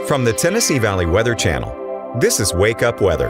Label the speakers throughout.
Speaker 1: From the Tennessee Valley Weather Channel, this is Wake Up Weather.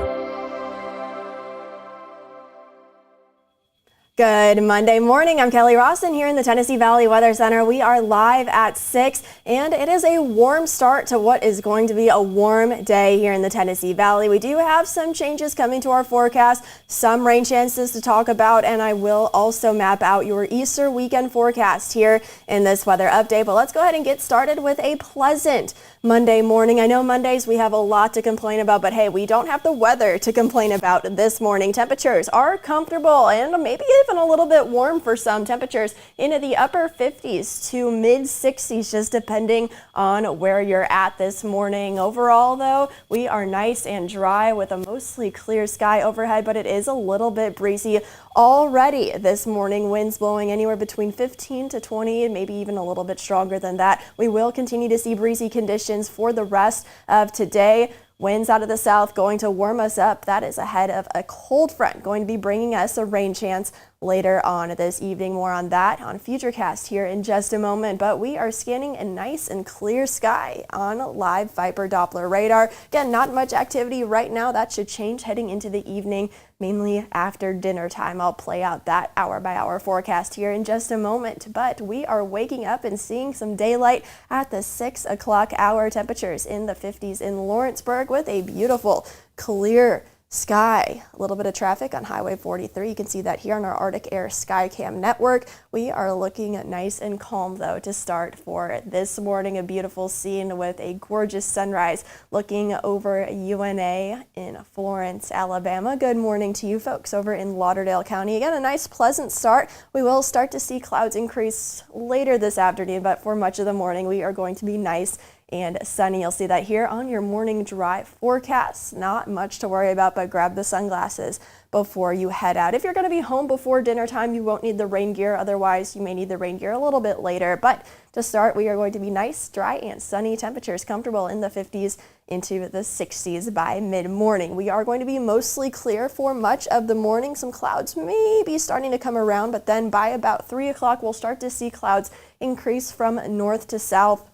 Speaker 2: Good Monday morning. I'm Kelly Rawson here in the Tennessee Valley Weather Center. We are live at 6 and it is a warm start to what is going to be a warm day here in the Tennessee Valley. We do have some changes coming to our forecast, some rain chances to talk about, and I will also map out your Easter weekend forecast here in this weather update. But let's go ahead and get started with a pleasant Monday morning. I know Mondays we have a lot to complain about, but hey, we don't have the weather to complain about this morning. Temperatures are comfortable and maybe even a little bit warm for some. Temperatures into the upper 50s to mid 60s, just depending on where you're at this morning. Overall, though, we are nice and dry with a mostly clear sky overhead, but it is a little bit breezy already this morning. Winds blowing anywhere between 15 to 20 and maybe even a little bit stronger than that. We will continue to see breezy conditions for the rest of today. Winds out of the south going to warm us up. That is ahead of a cold front going to be bringing us a rain chance later on this evening. More on that on Futurecast here in just a moment. But we are scanning a nice and clear sky on live Viper Doppler radar. Again, not much activity right now. That should change heading into the evening, mainly after dinner time. I'll play out that hour by hour forecast here in just a moment. But we are waking up and seeing some daylight at the 6 o'clock hour. Temperatures in the 50s in Lawrenceburg with a beautiful clear sky. A little bit of traffic on Highway 43. You can see that here on our Arctic Air Skycam network. We are looking nice and calm though to start for this morning. A beautiful scene with a gorgeous sunrise looking over UNA in Florence, Alabama. Good morning to you folks over in Lauderdale County. Again, a nice pleasant start. We will start to see clouds increase later this afternoon, but for much of the morning we are going to be nice and sunny. You'll see that here on your morning drive forecast. Not much to worry about, but grab the sunglasses before you head out. If you're going to be home before dinner time, you won't need the rain gear. Otherwise, you may need the rain gear a little bit later. But to start, we are going to be nice, dry, and sunny. Temperatures comfortable in the 50s into the 60s by mid-morning. We are going to be mostly clear for much of the morning. Some clouds may be starting to come around, but then by about 3 o'clock, we'll start to see clouds increase from north to south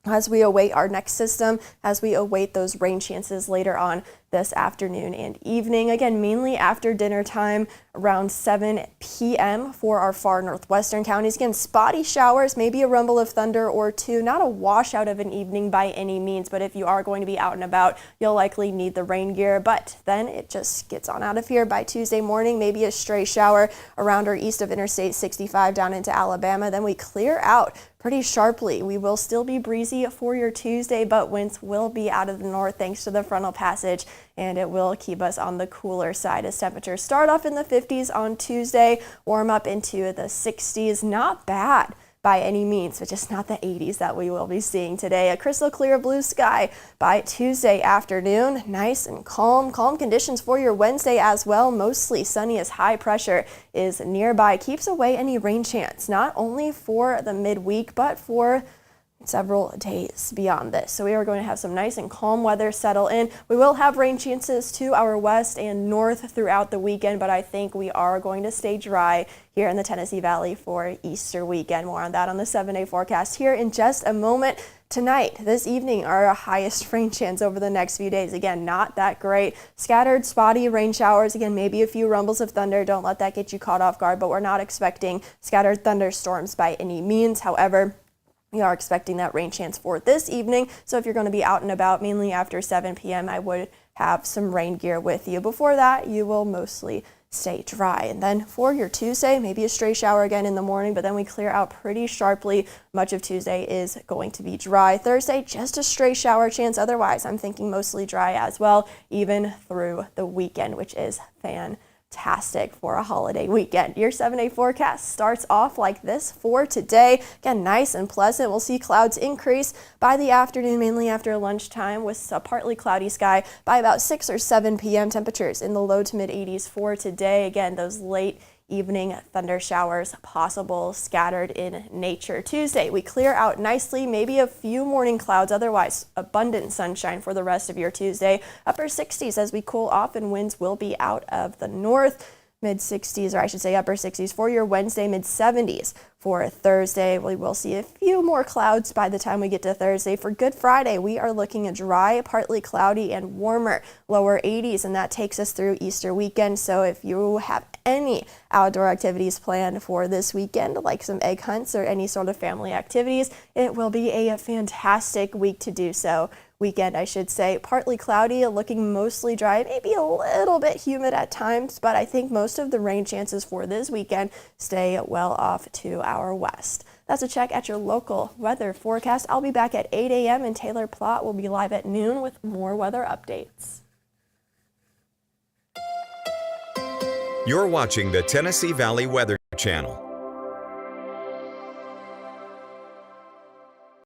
Speaker 2: as we await our next system, as we await those rain chances later on this afternoon and evening. Again, mainly after dinner time around 7 p.m. for our far northwestern counties. Again, spotty showers, maybe a rumble of thunder or two. Not a washout of an evening by any means, but if you are going to be out and about, you'll likely need the rain gear. But then it just gets on out of here by Tuesday morning. Maybe a stray shower around or east of Interstate 65 down into Alabama. Then we clear out pretty sharply. We will still be breezy for your Tuesday, but winds will be out of the north thanks to the frontal passage, and it will keep us on the cooler side as temperatures start off in the 50s on Tuesday, warm up into the 60s. Not bad by any means, but just not the 80s that we will be seeing today. A crystal clear blue sky by Tuesday afternoon. Nice and calm conditions for your Wednesday as well. Mostly sunny as high pressure is nearby. Keeps away any rain chance, not only for the midweek, but for several days beyond this. So we are going to have some nice and calm weather settle in. We will have rain chances to our west and north throughout the weekend, but I think we are going to stay dry here in the Tennessee Valley for Easter weekend. More on that on the 7-day forecast here in just a moment. Tonight, this evening, our highest rain chance over the next few days. Again, not that great. Scattered, spotty rain showers. Again, maybe a few rumbles of thunder. Don't let that get you caught off guard, but we're not expecting scattered thunderstorms by any means. However, we are expecting that rain chance for this evening. So if you're going to be out and about, mainly after 7 p.m., I would have some rain gear with you. Before that, you will mostly stay dry. And then for your Tuesday, maybe a stray shower again in the morning, but then we clear out pretty sharply. Much of Tuesday is going to be dry. Thursday, just a stray shower chance. Otherwise, I'm thinking mostly dry as well, even through the weekend, which is fantastic for a holiday weekend. Your 7-day forecast starts off like this for today. Again, nice and pleasant. We'll see clouds increase by the afternoon, mainly after lunchtime, with a partly cloudy sky by about 6 or 7 p.m. Temperatures in the low to mid 80s for today. Again, those late evening thunder showers possible, scattered in nature. Tuesday, we clear out nicely, maybe a few morning clouds, otherwise abundant sunshine for the rest of your Tuesday. Upper 60s as we cool off, and winds will be out of the north. Mid 60s, or I should say upper 60s for your Wednesday, mid 70s For Thursday, we will see a few more clouds by the time we get to Thursday. For Good Friday, we are looking at dry, partly cloudy and warmer, lower 80s, and that takes us through Easter weekend. So if you have any outdoor activities planned for this weekend, like some egg hunts or any sort of family activities, it will be a fantastic weekend, I should say. Partly cloudy, looking mostly dry, maybe a little bit humid at times, but I think most of the rain chances for this weekend stay well off to our west. That's a check at your local weather forecast. I'll be back at 8 a.m. and Taylor Plott will be live at noon with more weather updates.
Speaker 1: You're watching the Tennessee Valley Weather Channel.